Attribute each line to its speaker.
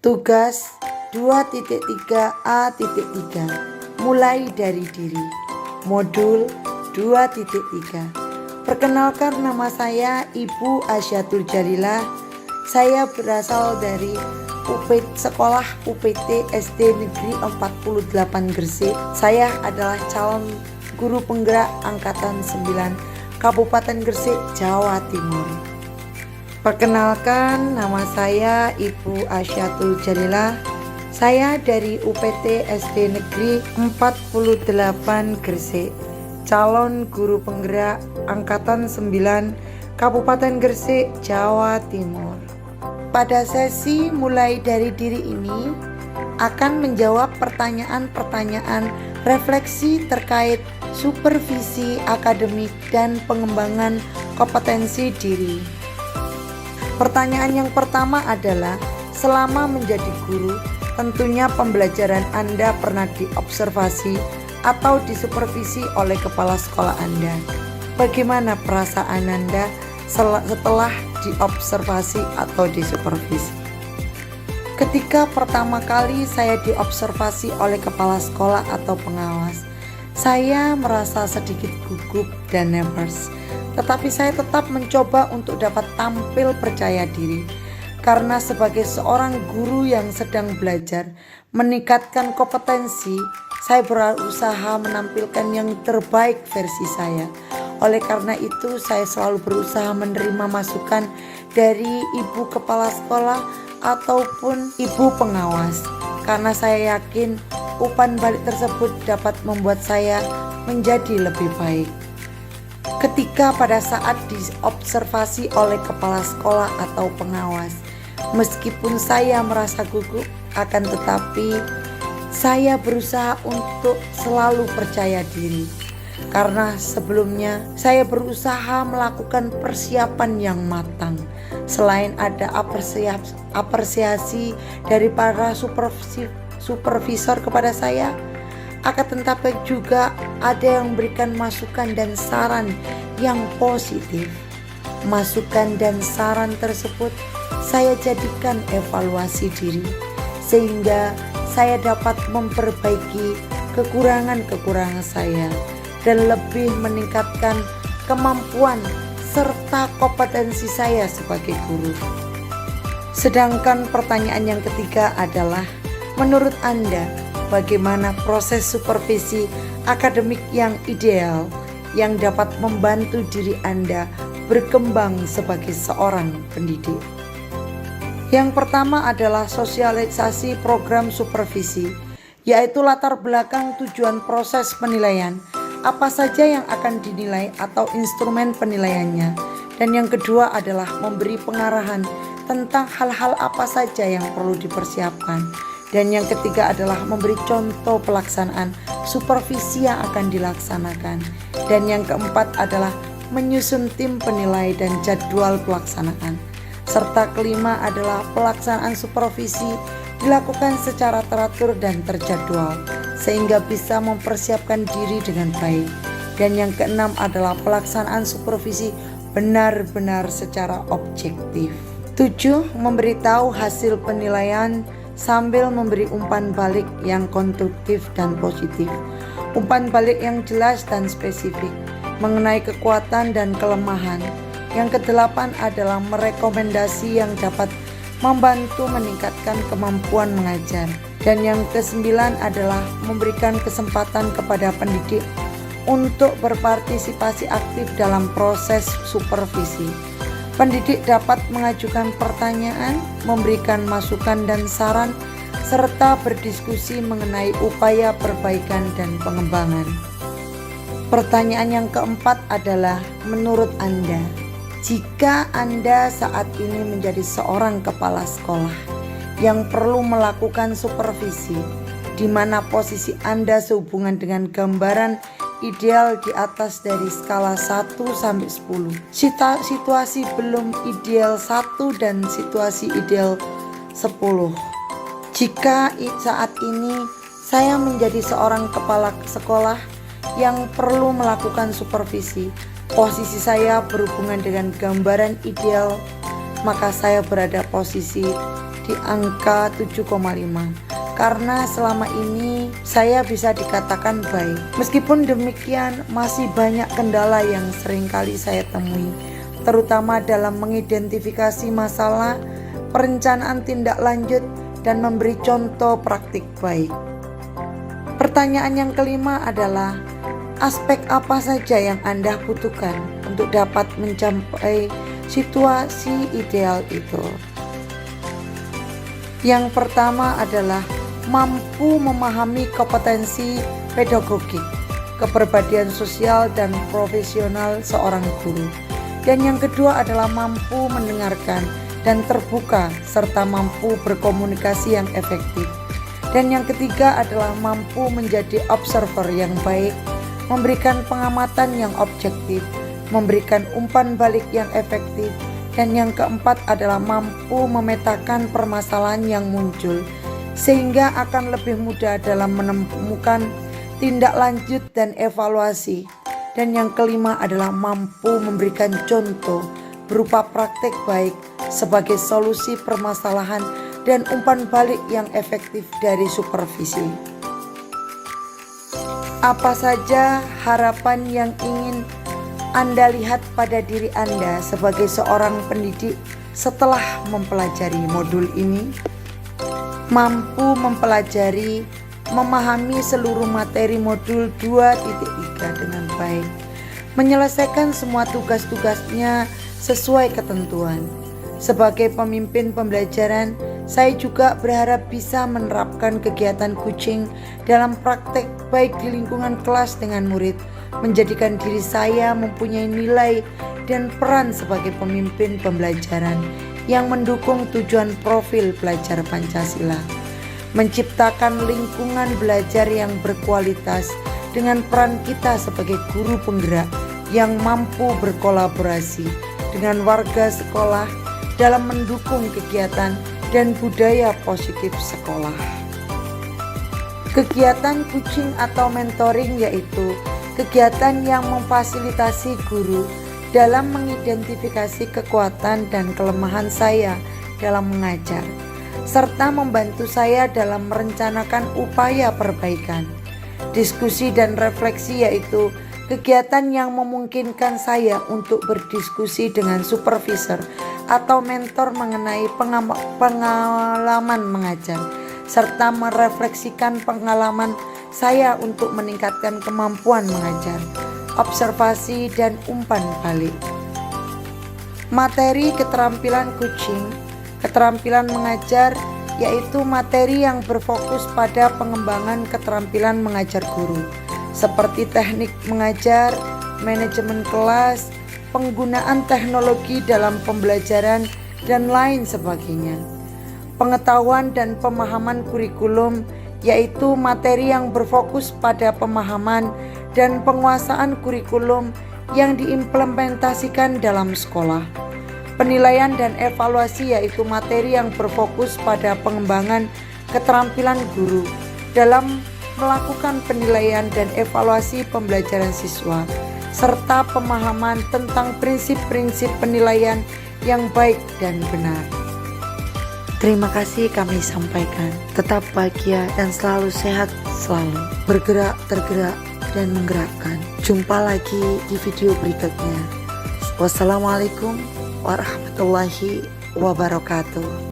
Speaker 1: Tugas 2.3a.3 Mulai dari diri. Modul 2.3. Perkenalkan, nama saya Ibu Asyatul Jalilah. Saya berasal dari Sekolah UPT SD Negeri 48 Gresik. Saya adalah calon guru penggerak Angkatan 9 Kabupaten Gresik, Jawa Timur. Perkenalkan, nama saya Ibu Asyatul Jalilah. Saya dari UPT SD Negeri 48 Gresik, calon guru penggerak Angkatan 9 Kabupaten Gresik, Jawa Timur. Pada sesi mulai dari diri ini akan menjawab pertanyaan-pertanyaan refleksi terkait supervisi akademik dan pengembangan kompetensi diri. Pertanyaan yang pertama adalah, selama menjadi guru, tentunya pembelajaran Anda pernah diobservasi atau disupervisi oleh kepala sekolah Anda. Bagaimana perasaan Anda setelah diobservasi atau disupervisi? Ketika pertama kali saya diobservasi oleh kepala sekolah atau pengawas, saya merasa sedikit gugup dan nervous. Tetapi saya tetap mencoba untuk dapat tampil percaya diri, karena sebagai seorang guru yang sedang belajar meningkatkan kompetensi, saya berusaha menampilkan yang terbaik versi saya. Oleh karena itu, saya selalu berusaha menerima masukan dari ibu kepala sekolah ataupun ibu pengawas, karena saya yakin umpan balik tersebut dapat membuat saya menjadi lebih baik. Ketika pada saat diobservasi oleh kepala sekolah atau pengawas, meskipun saya merasa gugup, akan tetapi saya berusaha untuk selalu percaya diri, karena sebelumnya saya berusaha melakukan persiapan yang matang. Selain ada apresiasi dari para supervisor kepada saya, akan tetapi juga ada yang memberikan masukan dan saran yang positif. Masukan dan saran tersebut saya jadikan evaluasi diri, sehingga saya dapat memperbaiki kekurangan-kekurangan saya dan lebih meningkatkan kemampuan serta kompetensi saya sebagai guru. Sedangkan pertanyaan yang ketiga adalah, menurut Anda, bagaimana proses supervisi akademik yang ideal yang dapat membantu diri Anda berkembang sebagai seorang pendidik? Yang pertama adalah sosialisasi program supervisi, yaitu latar belakang tujuan proses penilaian, apa saja yang akan dinilai atau instrumen penilaiannya. Dan yang kedua adalah memberi pengarahan tentang hal-hal apa saja yang perlu dipersiapkan. Dan yang ketiga adalah memberi contoh pelaksanaan supervisi yang akan dilaksanakan. Dan yang keempat adalah menyusun tim penilai dan jadwal pelaksanaan. Serta kelima adalah pelaksanaan supervisi dilakukan secara teratur dan terjadwal, sehingga bisa mempersiapkan diri dengan baik. Dan yang keenam adalah pelaksanaan supervisi benar-benar secara objektif. 7. Memberitahu hasil penilaian sambil memberi umpan balik yang konstruktif dan positif. Umpan balik yang jelas dan spesifik mengenai kekuatan dan kelemahan. Yang kedelapan adalah merekomendasi yang dapat membantu meningkatkan kemampuan mengajar. Dan yang kesembilan adalah memberikan kesempatan kepada pendidik untuk berpartisipasi aktif dalam proses supervisi. Pendidik dapat mengajukan pertanyaan, memberikan masukan dan saran, serta berdiskusi mengenai upaya perbaikan dan pengembangan. Pertanyaan yang keempat adalah, menurut Anda, jika Anda saat ini menjadi seorang kepala sekolah yang perlu melakukan supervisi, di mana posisi Anda sehubungan dengan gambaran ideal di atas dari skala 1 sampai 10. Situasi belum ideal 1 dan situasi ideal 10. Jika saat ini saya menjadi seorang kepala sekolah yang perlu melakukan supervisi, posisi saya berhubungan dengan gambaran ideal, maka saya berada posisi di angka 7,5 karena selama ini saya bisa dikatakan baik. Meskipun demikian masih banyak kendala yang seringkali saya temui, terutama dalam mengidentifikasi masalah, perencanaan tindak lanjut, dan memberi contoh praktik baik. Pertanyaan yang kelima adalah, aspek apa saja yang Anda butuhkan untuk dapat mencapai situasi ideal itu? Yang pertama adalah mampu memahami kompetensi pedagogik, kepribadian sosial dan profesional seorang guru. Dan yang kedua adalah mampu mendengarkan dan terbuka serta mampu berkomunikasi yang efektif. Dan yang ketiga adalah mampu menjadi observer yang baik, memberikan pengamatan yang objektif, memberikan umpan balik yang efektif. Dan yang keempat adalah mampu memetakan permasalahan yang muncul sehingga akan lebih mudah dalam menemukan tindak lanjut dan evaluasi. Dan yang kelima adalah mampu memberikan contoh berupa praktek baik sebagai solusi permasalahan dan umpan balik yang efektif dari supervisi. Apa saja harapan yang ingin Anda lihat pada diri Anda sebagai seorang pendidik setelah mempelajari modul ini? Mampu mempelajari, memahami seluruh materi modul 2.3 dengan baik, menyelesaikan semua tugas-tugasnya sesuai ketentuan. Sebagai pemimpin pembelajaran, saya juga berharap bisa menerapkan kegiatan coaching dalam praktek baik di lingkungan kelas dengan murid, menjadikan diri saya mempunyai nilai dan peran sebagai pemimpin pembelajaran yang mendukung tujuan profil belajar Pancasila, menciptakan lingkungan belajar yang berkualitas dengan peran kita sebagai guru penggerak yang mampu berkolaborasi dengan warga sekolah dalam mendukung kegiatan dan budaya positif sekolah. Kegiatan coaching atau mentoring yaitu kegiatan yang memfasilitasi guru dalam mengidentifikasi kekuatan dan kelemahan saya dalam mengajar, serta membantu saya dalam merencanakan upaya perbaikan. Diskusi dan refleksi yaitu kegiatan yang memungkinkan saya untuk berdiskusi dengan supervisor atau mentor mengenai pengalaman mengajar, serta merefleksikan pengalaman saya untuk meningkatkan kemampuan mengajar, observasi, dan umpan balik. Materi keterampilan coaching, keterampilan mengajar, yaitu materi yang berfokus pada pengembangan keterampilan mengajar guru, seperti teknik mengajar, manajemen kelas, penggunaan teknologi dalam pembelajaran, dan lain sebagainya. Pengetahuan dan pemahaman kurikulum, yaitu materi yang berfokus pada pemahaman dan penguasaan kurikulum yang diimplementasikan dalam sekolah. Penilaian dan evaluasi, yaitu materi yang berfokus pada pengembangan keterampilan guru dalam melakukan penilaian dan evaluasi pembelajaran siswa, serta pemahaman tentang prinsip-prinsip penilaian yang baik dan benar. Terima kasih kami sampaikan. Tetap bahagia dan selalu sehat selalu. Bergerak, tergerak, dan menggerakkan. Jumpa lagi di video berikutnya. Wassalamualaikum warahmatullahi wabarakatuh.